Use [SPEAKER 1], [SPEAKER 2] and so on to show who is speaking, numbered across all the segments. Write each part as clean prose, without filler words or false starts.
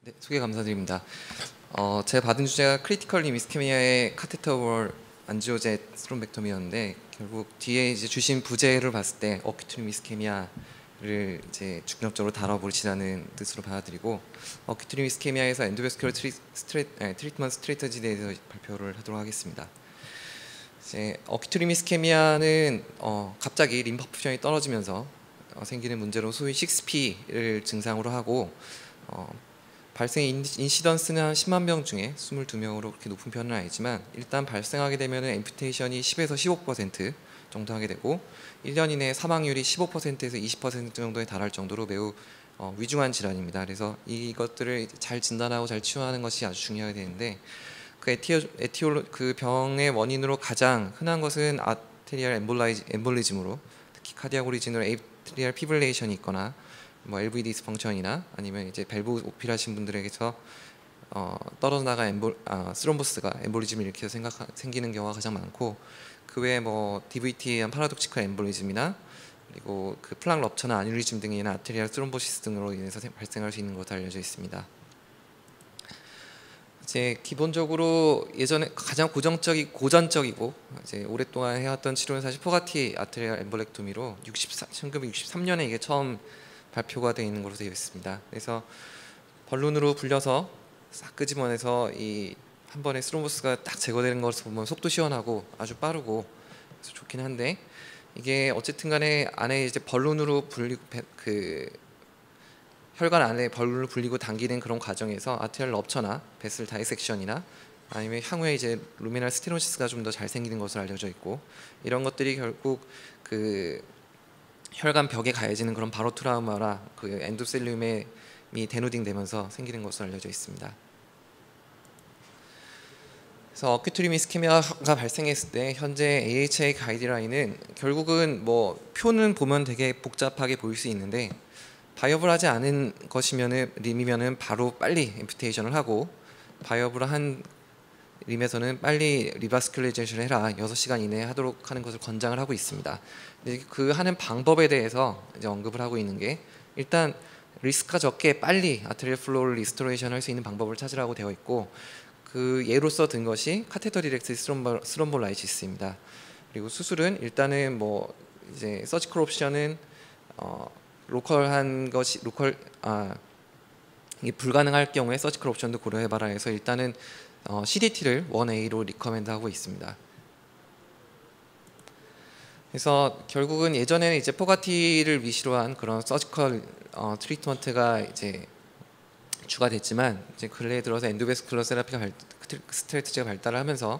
[SPEAKER 1] 네, 소개 감사드립니다. 제가 받은 주제가 크리티컬 림 이스케미아의 카테터월 안지오젯 스트롬벡토미였는데 결국 뒤에 이제 주신 부제를 봤을 때 어큐트 림 이스케미아를 이제 중점적으로 다뤄보시라는 뜻으로 받아들이고 어큐트 림 이스케미아에서 엔도베스큘러 트리트먼트 스트래티지에 대해서 발표를 하도록 하겠습니다. 이제 어큐트 림 이스케미아는 갑자기 림 퍼fusion이 떨어지면서 생기는 문제로 소위 6P를 증상으로 하고 발생 인시던스는 한 10만 명 중에 22명으로 그렇게 높은 편은 아니지만 일단 발생하게 되면 앰퓨테이션이 10에서 15% 정도 하게 되고 1년 이내에 사망률이 15%에서 20% 정도에 달할 정도로 매우 위중한 질환입니다. 그래서 이것들을 잘 진단하고 잘 치료하는 것이 아주 중요하게 되는데 그 병의 원인으로 가장 흔한 것은 아테리얼 엠볼리즘으로 특히 카디악 오리진으로 에이트리얼 피브릴레이션이 있거나 뭐 LV 디스펑션이나 아니면 이제 밸브 오피라신 분들에게서 떨어져 나간 스롬보스가 엠볼리즘을 일으켜서 생기는 경우가 가장 많고 그 외에 뭐 DVT에 의한 파라독시컬 엠볼리즘이나 그리고 그 플락 럽처나 아뉴리즘 등에 의한 아테리얼 스롬보시스 등으로 인해서 발생할 수 있는 것으로 알려져 있습니다. 이제 기본적으로 예전에 가장 고전적이고 이제 오랫동안 해왔던 치료는 사실 포가티 아테리얼 엠볼렉토미로 1963년에 이게 처음 발표가 되어 있는 것으로 되어 있습니다. 그래서 벌룬으로 불려서 싹 끄집어내서 이 한 번에 스롬보스가 딱 제거되는 것을 보면 속도 시원하고 아주 빠르고 그래서 좋긴 한데 이게 어쨌든 간에 안에 이제 벌룬으로 불리고 그 혈관 안에 벌룬을 불리고 당기는 그런 과정에서 아테리얼 럽처나 베슬 다이섹션이나 아니면 향후에 이제 루미널 스테노시스가 좀 더 잘 생기는 것으로 알려져 있고 이런 것들이 결국 그 혈관 벽에 가해지는 그런 바로 트라우마라 그 엔도셀륨이 데노딩 되면서 생기는 것으로 알려져 있습니다. 그래서 어큐트 림 이스케미아가 발생했을 때 현재 AHA 가이드라인은 결국은 뭐 표는 보면 되게 복잡하게 보일 수 있는데 바이어블하지 않은 것이면은 림이면은 바로 빨리 앰퓨테이션을 하고 바이어블한 림에서는 빨리 리바스큘레이제이션을 해라 6시간 이내에 하도록 하는 것을 권장을 하고 있습니다. 그 하는 방법에 대해서 이제 언급을 하고 있는 게 일단 리스크가 적게 빨리 아테리얼 플로우를 리스토레이션 할 수 있는 방법을 찾으라고 되어 있고 그 예로서 든 것이 카테터 디렉트 스롬볼라이시스입니다. 그리고 수술은 일단은 뭐 이제 서지컬 옵션은 로컬한 것이 이게 불가능할 경우에 서지컬 옵션도 고려해봐라 해서 일단은 CDT를 1A로 리커멘드하고 있습니다. 그래서 결국은 예전에는 이제 포가티를 위시로 한 그런 서지컬 트리트먼트가 이제 추가됐지만 이제 근래에 들어서 엔도베스큘러 세라피가 스트래티지가 발달을 하면서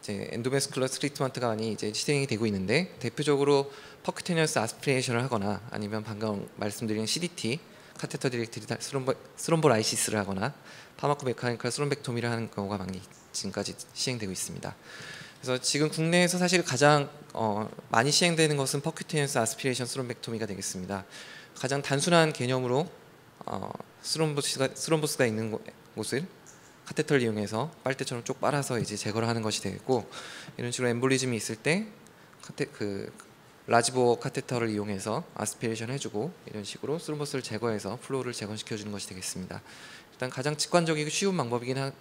[SPEAKER 1] 이제 엔도베스큘러 트리트먼트가 많이 이제 시행이 되고 있는데 대표적으로 퍼큐테니어스 아스피레이션을 하거나 아니면 방금 말씀드린 CDT 카테터 디렉트 스롬볼라이시스를 하거나 파마코 메카니컬 스롬벡토미를 하는 경우가 많이 지금까지 시행되고 있습니다. 그래서 지금 국내에서 사실 가장 많이 시행되는 것은 퍼큐테니어스 아스피레이션 스롬벡토미가 되겠습니다. 가장 단순한 개념으로 스롬보스가 있는 곳을 카테터를 이용해서 빨대처럼 쭉 빨아서 이제 제거를 하는 것이 되겠고 이런 식으로 엠볼리즘이 있을 때 라지보 카테터를 이용해서 아스피레이션 해주고 이런 식으로 스롬보스를 제거해서 플로우를 재건시켜주는 것이 되겠습니다. 일단 가장 직관적이고 쉬운 방법이긴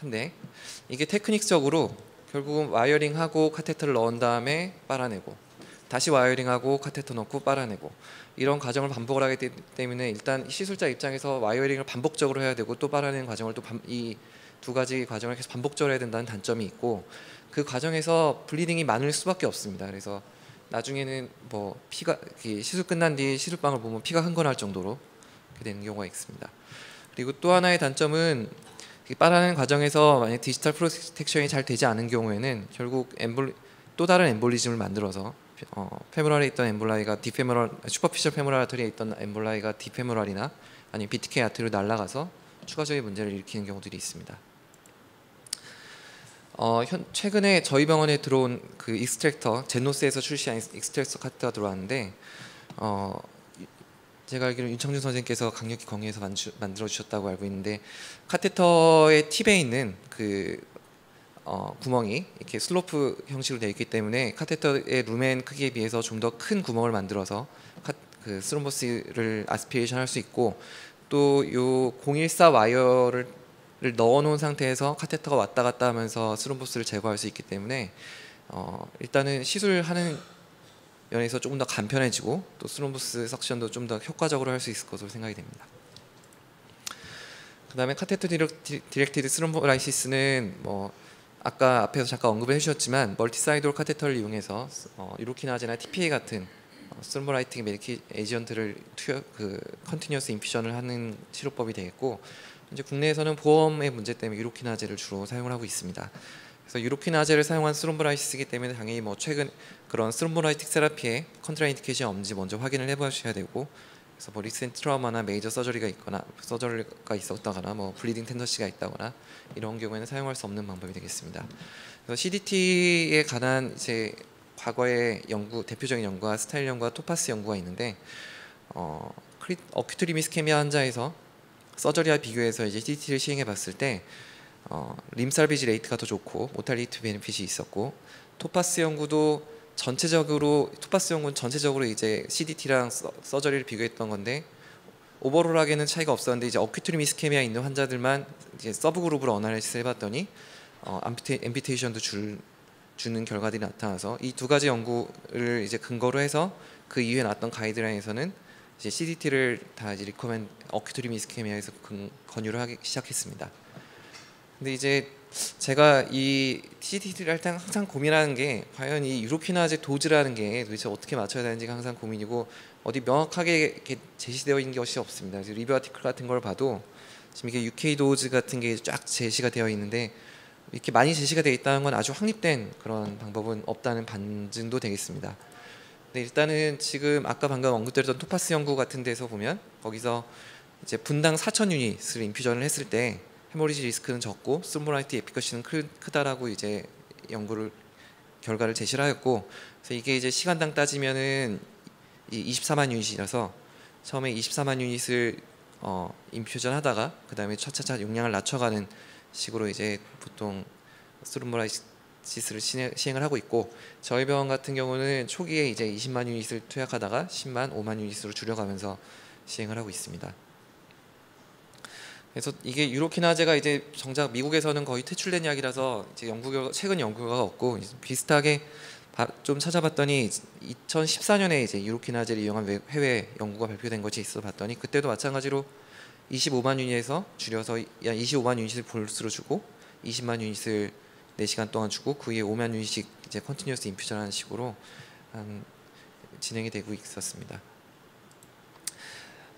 [SPEAKER 1] 한데 이게 테크닉적으로 결국은 와이어링하고 카테터를 넣은 다음에 빨아내고 다시 와이어링하고 카테터 넣고 빨아내고 이런 과정을 반복을 하기 때문에 일단 시술자 입장에서 와이어링을 반복적으로 해야 되고 또 빨아내는 과정을 또 이 두 가지 과정을 계속 반복적으로 해야 된다는 단점이 있고 그 과정에서 블리딩이 많을 수밖에 없습니다. 그래서 나중에는 뭐 피가 시술 끝난 뒤 시술방을 보면 피가 흥건할 정도로 되는 경우가 있습니다. 그리고 또 하나의 단점은 빨아내는 과정에서 만약 디지털 프로텍션이 잘 되지 않은 경우에는 결국 또 다른 엠볼리즘을 만들어서 페모랄에 있던 엠볼라이가 슈퍼피셜 페모랄 아터리에 있던 엠볼라이가 디페모랄이나 아니면 BTK 아터리로 날아가서 추가적인 문제를 일으키는 경우들이 있습니다. 최근에 저희 병원에 들어온 그 익스트랙터 제노스에서 출시한 익스트랙터 카테터가 들어왔는데 제가 알기로 윤창준 선생님께서 강력히 건의해서 만들어 주셨다고 알고 있는데 카테터의 팁에 있는 그 구멍이 이렇게 슬로프 형식으로 되어 있기 때문에 카테터의 루멘 크기에 비해서 좀 더 큰 구멍을 만들어서 그 스롬보스를 아스피레이션 할 수 있고 또 요 014 와이어를 넣어 놓은 상태에서 카테터가 왔다 갔다 하면서 스롬보스를 제거할 수 있기 때문에 일단은 시술하는 면에서 조금 더 간편해지고 또 스롬보스 석션도 좀 더 효과적으로 할 수 있을 것으로 생각이 됩니다. 그 다음에 카테터 디렉티드 스롬보라이시스는 뭐 아까 앞에서 잠깐 언급을 해주셨지만 멀티사이돌 카테터를 이용해서 유로키나제나 TPA 같은 스롬보라이팅 메디키 에이전트를 컨티뉴어스 인퓨전을 하는 치료법이 되겠고, 이제 국내에서는 보험의 문제 때문에 유로키나제를 주로 사용을 하고 있습니다. 그래서 유로키나제를 사용한 스롬보라이시스이기 때문에 당연히 뭐 최근 그런 스롬보라이틱 세라피에 컨트라인디케이션이 없는지 먼저 확인을 해보셔야 되고, 그래서 뭐 리센트 트라우마나 메이저 서저리가 있었다거나 뭐 블리딩 텐더시가 있다거나 이런 경우에는 사용할 수 없는 방법이 되겠습니다. 그래서 CDT에 관한 이제 과거의 연구, 대표적인 연구가 스타일 연구와 토파스 연구가 있는데, 어큐트 리미스케미아 환자에서 서저리와 비교해서 이제 CDT를 시행해 봤을 때 림 살비지 레이트가 더 좋고 모탈리티 베네핏이 있었고, 토파스 연구는 전체적으로 이제 CDT랑 서저리를 비교했던 건데 오버롤하게는 차이가 없었는데, 이제 어큐트 리미스케미아 있는 환자들만 이제 서브 그룹으로 어나리시스 해봤더니 앰피테이션도 주는 결과들이 나타나서 이 두 가지 연구를 이제 근거로 해서 그 이후에 나왔던 가이드라인에서는 이제 CDT를 다 이제 어큐트 리미스케미아에서 권유를 하기 시작했습니다. 근데 이제 제가 이 CDT를 할 때 항상 고민하는 게 과연 이 유로키나제 도즈라는 게 도대체 어떻게 맞춰야 되는지가 항상 고민이고, 어디 명확하게 이렇게 제시되어 있는 것이 없습니다. 그래서 리뷰 아티클 같은 걸 봐도 지금 이게 UK 도즈 같은 게 쫙 제시가 되어 있는데, 이렇게 많이 제시가 되어 있다는 건 아주 확립된 그런 방법은 없다는 반증도 되겠습니다. 근데 일단은 지금 아까 방금 언급드렸던 토파스 연구 같은 데서 보면 거기서 이제 분당 4,000 유닛을 인퓨전을 했을 때 헤모리지 리스크는 적고 스몰라이트 에피커시는 크다라고 이제 결과를 제시를 하였고, 그래서 이게 이제 시간당 따지면은 24만 유닛이라서 처음에 24만 유닛을 인퓨전 하다가 그 다음에 차차차 용량을 낮춰가는 식으로 이제 보통 스룸모라이시스를 시행을 하고 있고, 저희 병원 같은 경우는 초기에 이제 20만 유닛을 투약하다가 10만, 5만 유닛으로 줄여가면서 시행을 하고 있습니다. 그래서 이게 유로키나제가 이제 정작 미국에서는 거의 퇴출된 약이라서 이제 최근 연구 결과가 없고, 비슷하게 좀 찾아봤더니 2014년에 이제 유로키나제를 이용한 해외 연구가 발표된 것이 있어 봤더니, 그때도 마찬가지로 25만 유닛에서 줄여서 25만 유닛을 볼수로 주고 20만 유닛을 4시간 동안 주고 그 후에 5만 유닛씩 이제 컨티뉴어스 인퓨전하는 식으로 진행이 되고 있었습니다.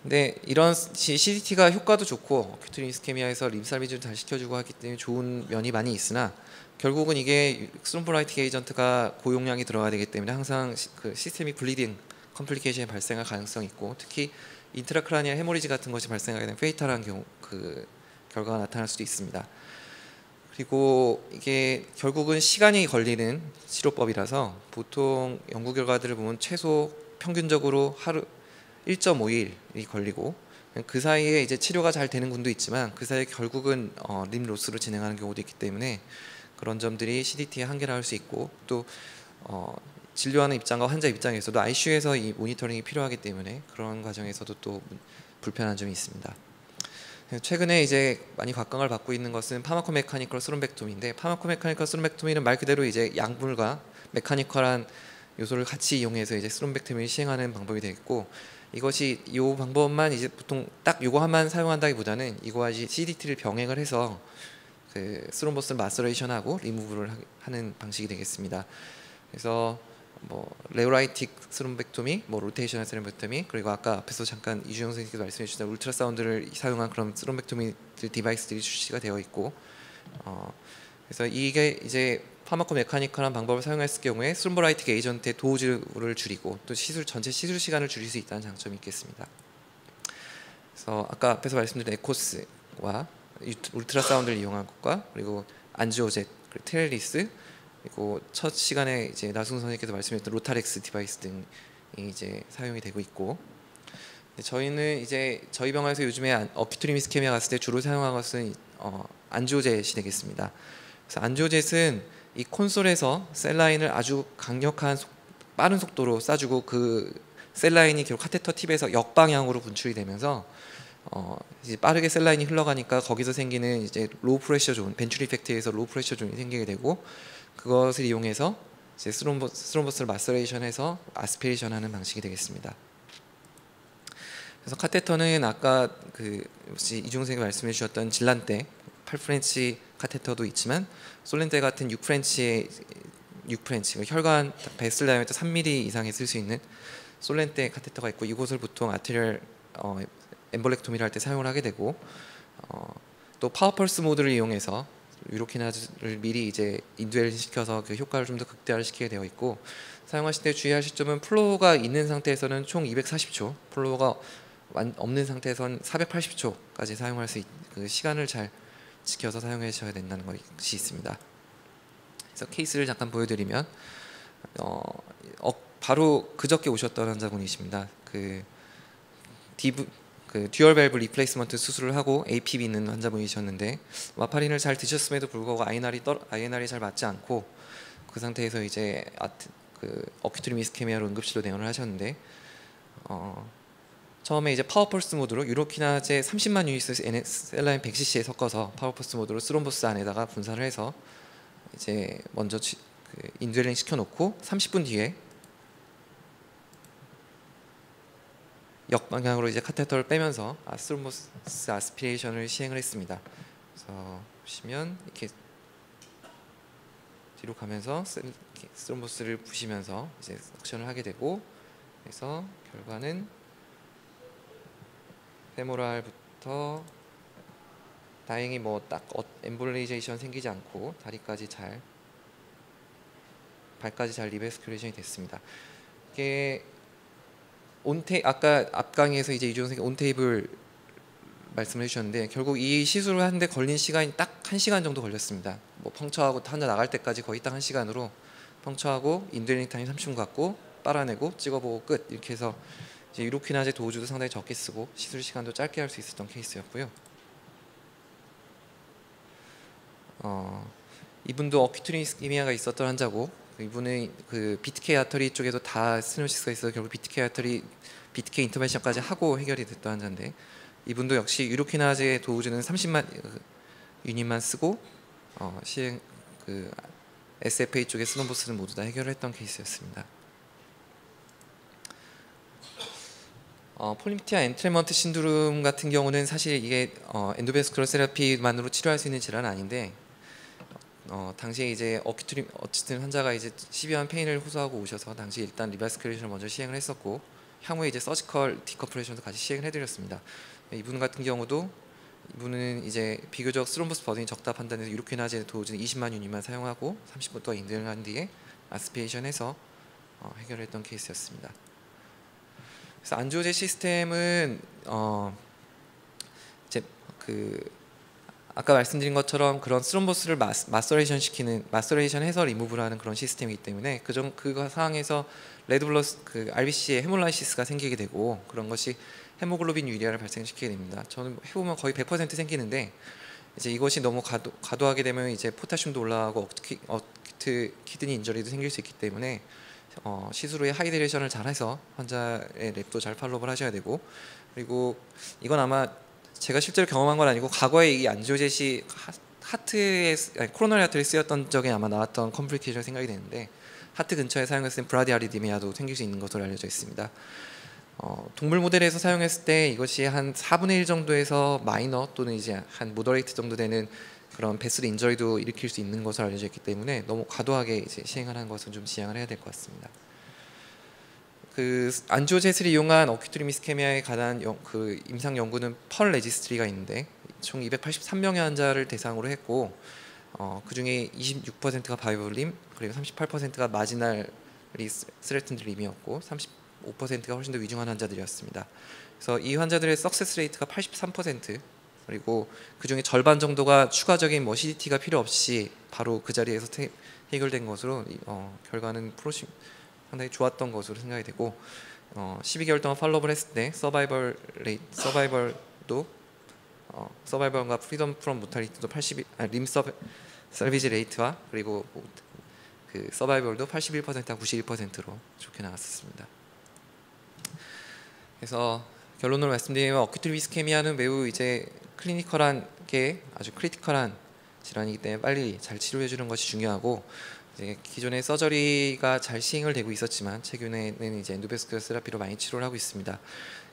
[SPEAKER 1] 근데 이런 CDT가 효과도 좋고 어큐트 리스케미아에서 림살비즈를 잘 시켜주고 하기 때문에 좋은 면이 많이 있으나, 결국은 이게 스롬보라이틱 에이전트가 고용량이 들어가야 되기 때문에 항상 그 시스테믹 블리딩 컴플리케이션이 발생할 가능성이 있고, 특히 인트라크라니얼 헤모리지 같은 것이 발생하게 되면 페이탈한 결과가 나타날 수도 있습니다. 그리고 이게 결국은 시간이 걸리는 치료법이라서 보통 연구 결과들을 보면 최소 평균적으로 하루 1.5일이 걸리고, 그 사이에 이제 치료가 잘 되는 군도 있지만 그 사이에 결국은 림 로스로 진행하는 경우도 있기 때문에 그런 점들이 CDT의 한계라 할 수 있고, 또 진료하는 입장과 환자 입장에서도 ICU에서 이 모니터링이 필요하기 때문에 그런 과정에서도 또 불편한 점이 있습니다. 최근에 이제 많이 각광을 받고 있는 것은 파마코메카니컬 스롬벡토미인데, 파마코메카니컬 스롬벡토미는 말 그대로 이제 약물과 메카니컬한 요소를 같이 이용해서 이제 스롬벡토미를 시행하는 방법이 되겠고, 이것이 이 방법만 이제 보통 딱 요거 하나만 사용한다기보다는 이거와 CDT를 병행을 해서 그 스롬보스를 마서레이션하고 리무브를 하는 방식이 되겠습니다. 그래서 뭐 레오라이틱 스롬벡토미, 뭐 로테이셔널 스롬벡토미, 그리고 아까 앞에서 잠깐 이주영 선생님께서 말씀해 주신 울트라사운드를 사용한 그런 스롬벡토미 디바이스들이 출시가 되어 있고, 그래서 이게 이제 파마코 메카니컬한 방법을 사용했을 경우에 스롬보라이틱 에이전트의 도즈를 줄이고 또 전체 시술 시간을 줄일 수 있다는 장점이 있겠습니다. 그래서 아까 앞에서 말씀드린 에코스와 울트라사운드를 이용한 것과, 그리고 안지오젯, 그리고 테렐리스, 그리고 첫 시간에 이제 나승 선생님께서 말씀했던 로타렉스 디바이스 등이 이제 사용이 되고 있고, 저희는 이제 저희 병원에서 요즘에 어큐트 리미스케미아 갔을 때 주로 사용한 것은 안지오젯이 되겠습니다. 그래서 안지오젯은 이 콘솔에서 셀라인을 아주 강력한 빠른 속도로 쏴주고 그 셀라인이 결국 카테터 팁에서 역방향으로 분출이 되면서 이제 빠르게 셀라인이 흘러가니까 거기서 생기는 이제 로우 프레셔 존, 벤츄리 이펙트에서 로우 프레셔 존이 생기게 되고 그것을 이용해서 이제 스롬보스를 마서레이션해서 아스피레이션하는 방식이 되겠습니다. 그래서 카테터는 아까 그 이중 선생님이 말씀해 주셨던 질란대 8프렌치 카테터도 있지만 솔렌대 같은 6프렌치의 6프렌치 혈관 베슬 다이아미터 3mm 이상에 쓸 수 있는 솔렌대 카테터가 있고 이곳을 보통 아테리얼 엠볼렉토미를 할 때 사용을 하게 되고 또 파워펄스 모드를 이용해서 유로키나즈를 미리 이제 인듀엘 시켜서 그 효과를 좀 더 극대화를 시키게 되어 있고 사용하실 때 주의할 시점은 플로우가 있는 상태에서는 총 240초, 플로우가 없는 상태에서는 480초까지 사용할 수 그 시간을 잘 지켜서 사용하셔야 된다는 것이 있습니다. 그래서 케이스를 잠깐 보여드리면 바로 그저께 오셨던 환자분이십니다. 그 듀얼 밸브 리플레이스먼트 수술을 하고 APB 있는 환자분이셨는데 와파린을 잘 드셨음에도 불구하고 INR이 잘 맞지 않고 그 상태에서 이제 어큐트 미스케미아로 응급실로 내원을 하셨는데 처음에 이제 파워펄스 모드로 유로키나제 30만 유니스 셀라인 100cc에 섞어서 파워펄스 모드로 스롬보스 안에다가 분사를 해서 이제 먼저 인듀얼링 시켜놓고 30분 뒤에 역방향으로 이제 카테터를 빼면서 스롬보스 아스피레이션을 시행을 했습니다. 그래서 보시면 이렇게 뒤로 가면서 스롬보스를 부시면서 이제 석션을 하게 되고 그래서 결과는 페모랄부터 다행히 뭐 딱 엠볼리제이션 생기지 않고 다리까지 발까지 잘 리베스큐레이션이 됐습니다. 이게 아까 앞강의에서 이제 이종 선생님 온테이블 말씀을 해주셨는데 결국 이 시술을 하는데 걸린 시간이 딱 1시간 정도 걸렸습니다. 뭐 펑처하고 환자 나갈 때까지 거의 딱 1시간으로 펑처하고 인듀얼링 타임 30분 갖고 빨아내고 찍어보고 끝 이렇게 해서 이제 유로키나제 도주도 상당히 적게 쓰고 시술 시간도 짧게 할 수 있었던 케이스였고요. 이분도 어큐트 이스케미아가 있었던 환자고 이분은 그 BTK 아터리 쪽에도 다 스테노시스가 있어서 결국 BTK 인터벤션까지 하고 해결이 됐던 환자인데 이분도 역시 유로키나제 도우즈는 30만 유닛만 쓰고 SFA 쪽의 스노보스는 모두 다 해결을 했던 케이스였습니다. 폴리미티아 엔트레먼트 신드롬 같은 경우는 사실 이게 엔도베스쿨러 세라피만으로 치료할 수 있는 질환은 아닌데 당시에 이제 어쨌든 환자가 이제 시비한 페인을 호소하고 오셔서 당시 일단 리바스큐레이션을 먼저 시행을 했었고 향후에 이제 서지컬 디커플레이션도 같이 시행을 해드렸습니다. 이분 같은 경우도 이분은 이제 비교적 스롬보스 버든이 적다 판단해서 유로키나제 도우즈는 20만 유닛만 사용하고 30분 동안 인듀얼한 뒤에 아스피레이션해서 해결했던 케이스였습니다. 그래서 안지오제 시스템은 이제 아까 말씀드린 것처럼 그런 스롬보스를 마서레이션 해서 리무브를 하는 그런 시스템이기 때문에 그 상황에서 레드블러스 RBC에 헤몰라이시스가 생기게 되고 그런 것이 헤모글로빈 유리아를 발생시키게 됩니다. 저는 해보면 거의 100% 생기는데 이제 이것이 너무 과도하게 되면 이제 포타슘도 올라가고 어큐트 키드니 인저리도 생길 수 있기 때문에 시술 후에 하이드레이션을 잘 해서 환자의 랩도 잘 팔로우를 하셔야 되고 그리고 이건 아마 제가 실제로 경험한 건 아니고 과거에 이 안지오젯이 코로나리 아트리에 쓰였던 적에 아마 나왔던 컴플리케이션 생각이 되는데 하트 근처에 사용했을 때 브라디아리디미아도 생길 수 있는 것으로 알려져 있습니다. 동물 모델에서 사용했을 때 이것이 한 4분의 1 정도에서 마이너 또는 이제 한 모더레이트 정도 되는 그런 베슬 인저리도 일으킬 수 있는 것으로 알려져 있기 때문에 너무 과도하게 이제 시행하는 것은 좀 지양을 해야 될 것 같습니다. 안지오젯을 이용한 어큐트 미스케미아에 관한 임상 연구는 펄 레지스트리가 있는데 총 283명의 환자를 대상으로 했고 그 중에 26%가 바이올림 그리고 38%가 마지널 스레튼드 림이었고 35%가 훨씬 더 위중한 환자들이었습니다. 그래서 이 환자들의 석세스 레이트가 83% 그리고 그 중에 절반 정도가 추가적인 뭐 CDT가 필요 없이 바로 그 자리에서 해결된 것으로 결과는 상당히 좋았던 것으로 생각이 되고 12개월 동안 팔로우를 했을 때 서바이벌과 프리덤 프롬 모탈리티도 림 서비지 레이트와 그리고 그 서바이벌도 81%와 91%로 좋게 나왔었습니다. 그래서 결론으로 말씀드리면 어큐트 미스케미아는 매우 이제 클리니컬한 게 아주 크리티컬한 질환이기 때문에 빨리 잘 치료해 주는 것이 중요하고, 이제 기존의 서저리가 잘 시행을 되고 있었지만 최근에는 이제 엔도베스큘러 세라피로 많이 치료를 하고 있습니다.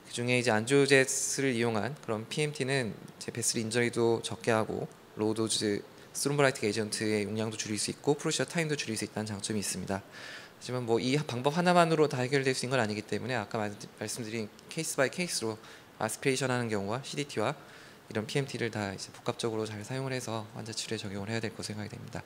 [SPEAKER 1] 그중에 이제 안지오젯을 이용한 그런 PMT는 제 베슬 인저리도 적게 하고 로우 도즈 스롬보라이틱 에이전트의 용량도 줄일 수 있고 프로시저 타임도 줄일 수 있다는 장점이 있습니다. 하지만 뭐 이 방법 하나만으로 다 해결될 수 있는 건 아니기 때문에 아까 말씀드린 케이스 바이 케이스로 아스피레이션 하는 경우와 CDT와 이런 PMT를 다 이제 복합적으로 잘 사용을 해서 환자 치료에 적용을 해야 될 것으로 생각이 됩니다.